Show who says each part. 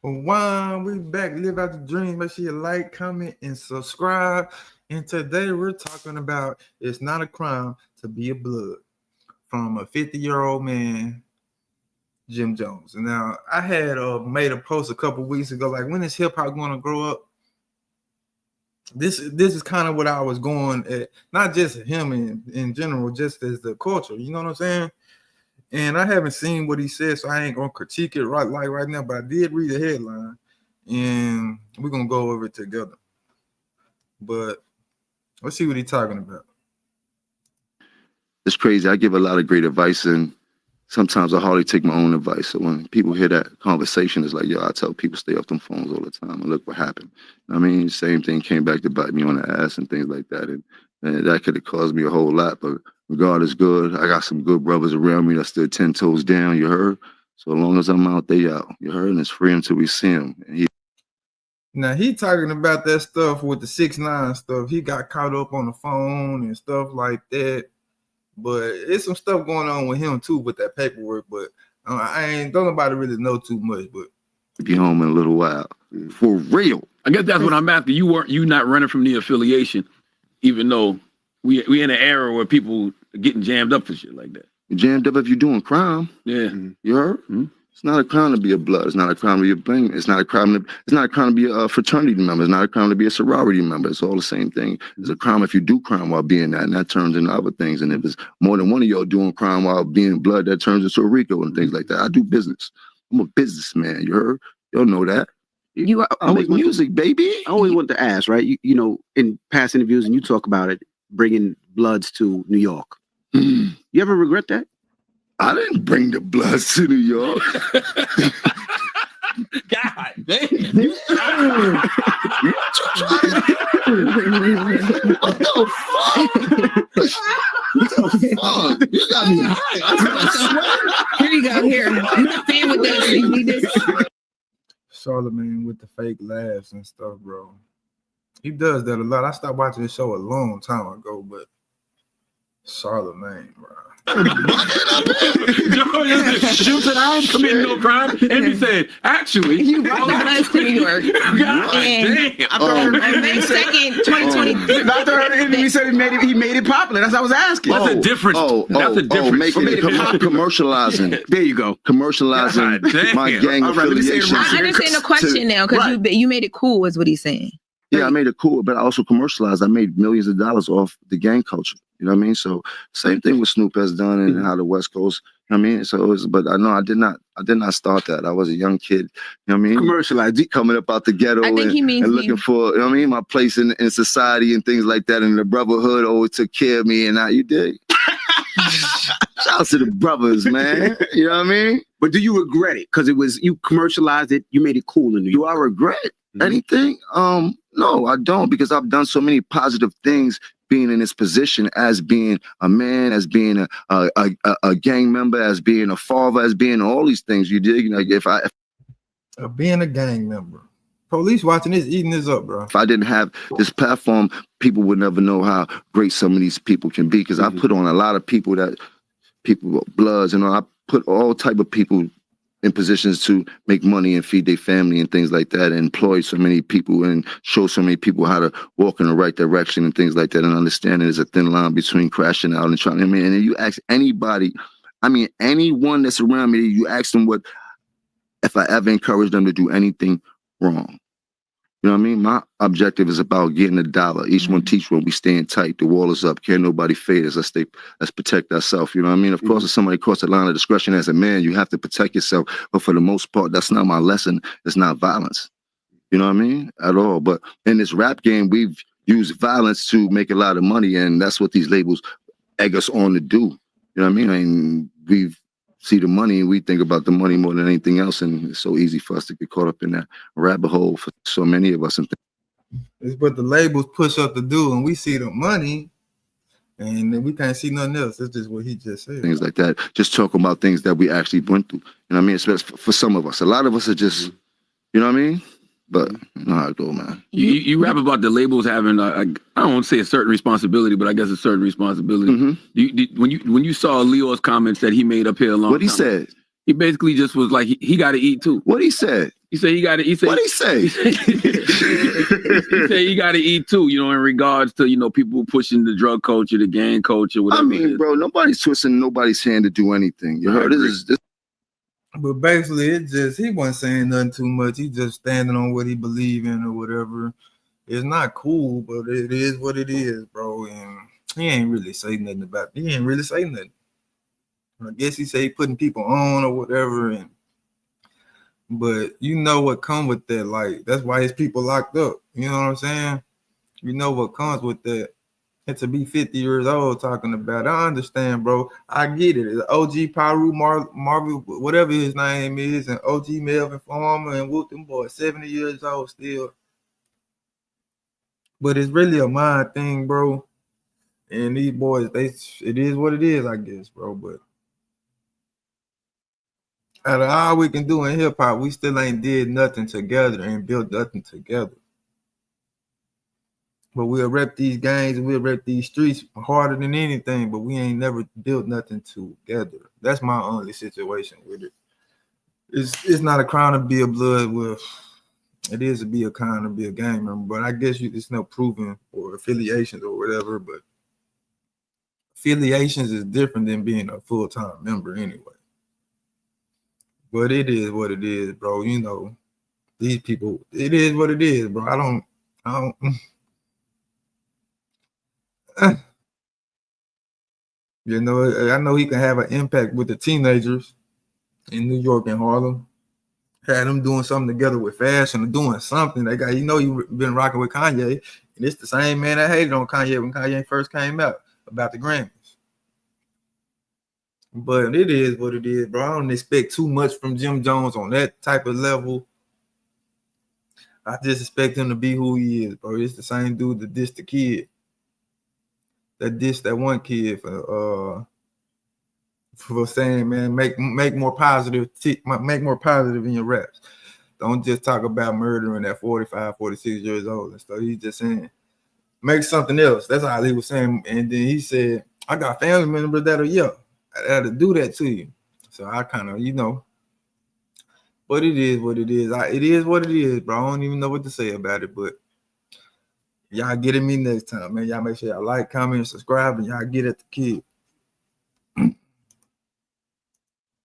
Speaker 1: One, we back. Live out the dream. Make sure you like, comment, and subscribe. And today we're talking about it's not a crime to be a blood from a 50-year-old man, Jim Jones. And now I had made a post a couple weeks ago, like when is hip hop going to grow up? This is kind of what I was going at, not just him in general, just as the culture. You know what I'm saying? And I haven't seen what he said, so I ain't gonna critique it right now. But I did read the headline, and we're gonna go over it together. But let's see what he's talking about.
Speaker 2: It's crazy. I give a lot of great advice, and sometimes I hardly take my own advice. So when people hear that conversation, it's like, yo, I tell people stay off them phones all the time. And look what happened. I mean, same thing came back to bite me on the ass and things like that. And that could have caused me a whole lot. But God is good. I got some good brothers around me that stood 10 toes down, you heard? So as long as I'm out, they out, you heard? And it's free until we see him.
Speaker 1: Now, he talking about that stuff with the 6ix9ine stuff. He got caught up on the phone and stuff like that. But it's some stuff going on with him, too, with that paperwork. But don't nobody really know too much. But
Speaker 2: be home in a little while. For real.
Speaker 3: I guess that's what I'm after. You not running from the affiliation, even though we in an era where people are getting jammed up for shit like that.
Speaker 2: You're jammed up if you're doing crime.
Speaker 3: Yeah.
Speaker 2: You heard? Mm-hmm. It's not a crime to be a blood. It's not a crime to be a bling. It's not a crime to be a fraternity member. It's not a crime to be a sorority member. It's all the same thing. It's a crime if you do crime while being that, and that turns into other things. And if it's more than one of y'all doing crime while being blood, that turns into a RICO and things like that. I do business. I'm a businessman. You heard? Y'all know that. I make music, baby.
Speaker 4: I always want to ask, right? You know, in past interviews, and you talk about it, bringing Bloods to New York. You ever regret that?
Speaker 2: I didn't bring the Bloods to New York.
Speaker 3: God damn.
Speaker 2: What the fuck? You got me high.
Speaker 5: Here you go. Here. You stay with that.
Speaker 1: Charlamagne with the fake laughs and stuff, bro. He does that a lot. I stopped watching this show a long time ago, but Charlamagne, bro.
Speaker 3: Shoot that I ain't committing no crime. And he said, actually,
Speaker 5: you brought the Bloods to New York.
Speaker 3: God damn.
Speaker 5: On May 2nd, 2023.
Speaker 4: After her interview, he said he made it popular. That's what I was asking.
Speaker 3: That's a difference. That's a difference.
Speaker 2: Making it commercializing.
Speaker 4: There you go.
Speaker 2: Commercializing my gang affiliation.
Speaker 5: I understand the question now, because you made it cool, is what he's saying.
Speaker 2: Yeah, I made it cool, but I also commercialized. I made millions of dollars off the gang culture. You know what I mean? So same thing with Snoop has done and how the West Coast. You know what I mean? So it was, but I know I did not start that. I was a young kid. You know what I mean?
Speaker 4: Commercialized,
Speaker 2: coming up out the ghetto and looking for, you know what I mean, my place in society and things like that. And the brotherhood always took care of me, and now you did. Shout out to the brothers, man. You know what I mean?
Speaker 4: But do you regret it? Because you commercialized it, you made it cool in New York.
Speaker 2: Do I regret anything? No, I don't, because I've done so many positive things being in this position, as being a man, as being a gang member, as being a father, as being all these things. You dig? Like if
Speaker 1: being a gang member. Police watching this, eating this up, bro.
Speaker 2: If I didn't have this platform, people would never know how great some of these people can be, because I put on a lot of people Bloods, and I put all type of people in positions to make money and feed their family and things like that, and employ so many people and show so many people how to walk in the right direction and things like that, and understanding there's a thin line between crashing out and trying. I mean, and then you ask anybody, anyone that's around me, you ask them if I ever encourage them to do anything wrong. You know what I mean? My objective is about getting a dollar. Each one teach one. We staying tight. The wall is up. Can't nobody fade us. Let's protect ourselves. You know what I mean? Of course, if somebody cross the line of discretion as a man, you have to protect yourself. But for the most part, that's not my lesson. It's not violence. You know what I mean? At all. But in this rap game, we've used violence to make a lot of money, and that's what these labels egg us on to do. You know what I mean? We've see the money, and we think about the money more than anything else, and it's so easy for us to get caught up in that rabbit hole for so many of us. And
Speaker 1: it's what the labels push us to do, and we see the money, and then we can't see nothing else. It's just what he just said.
Speaker 2: Things like that. Just talking about things that we actually went through. You know what I mean? Especially for some of us. A lot of us are just, you know what I mean? But you know how it go, man.
Speaker 3: You rap about the labels having, I don't want to say a certain responsibility, but I guess a certain responsibility. When you saw Leo's comments that he made up here a long time,
Speaker 2: what he said?
Speaker 3: He basically just was like, he got to eat too.
Speaker 2: What he said?
Speaker 3: He said he got to. He said
Speaker 2: What he say?
Speaker 3: he said he got to eat too. You know, in regards to people pushing the drug culture, the gang culture, whatever.
Speaker 2: I mean, bro, nobody's twisting nobody's hand to do anything. You heard? This.
Speaker 1: But basically, it just he wasn't saying nothing too much. He just standing on what he believe in or whatever. It's not cool, but it is what it is, bro. And he ain't really say nothing about it. He ain't really say nothing. I guess he say he putting people on or whatever, but you know what come with that. Like, that's why his people locked up. You know what I'm saying? You know what comes with that. And to be 50 years old talking about it, I understand, bro. I get it. It's OG Paru, Marvel, whatever his name is, and OG Melvin Farmer and Whoop them boys, 70 years old still. But it's really a mind thing, bro. And these boys, it is what it is, I guess, bro. But out of all we can do in hip hop, we still ain't did nothing together and built nothing together. But we'll rep these gangs and we'll rep these streets harder than anything, but we ain't never built nothing together. That's my only situation with it. It's not a crime to be a blood with. It is to be a crime to be a gang member, but I guess it's no proving or affiliations or whatever, but affiliations is different than being a full-time member anyway. But it is what it is, bro. You know, these people, it is what it is, bro. I don't you know, I know he can have an impact with the teenagers in New York and Harlem. Had them doing something together with fashion or doing something. They got, you been rocking with Kanye, and it's the same man that hated on Kanye when Kanye first came out about the Grammys. But it is what it is, bro. I don't expect too much from Jim Jones on that type of level. I just expect him to be who he is, bro. It's the same dude that dissed the kid. That dissed that one kid for saying, man, make more positive, make more positive in your raps. Don't just talk about murdering at 45, 46 years old and stuff. He's just saying, make something else. That's all he was saying. And then he said, I got family members that'll do that to you. So I kind of, but it is what it is. It is what it is, bro. I don't even know what to say about it, but y'all get at me next time, man. Y'all make sure y'all like, comment, and subscribe, and y'all get at the kid.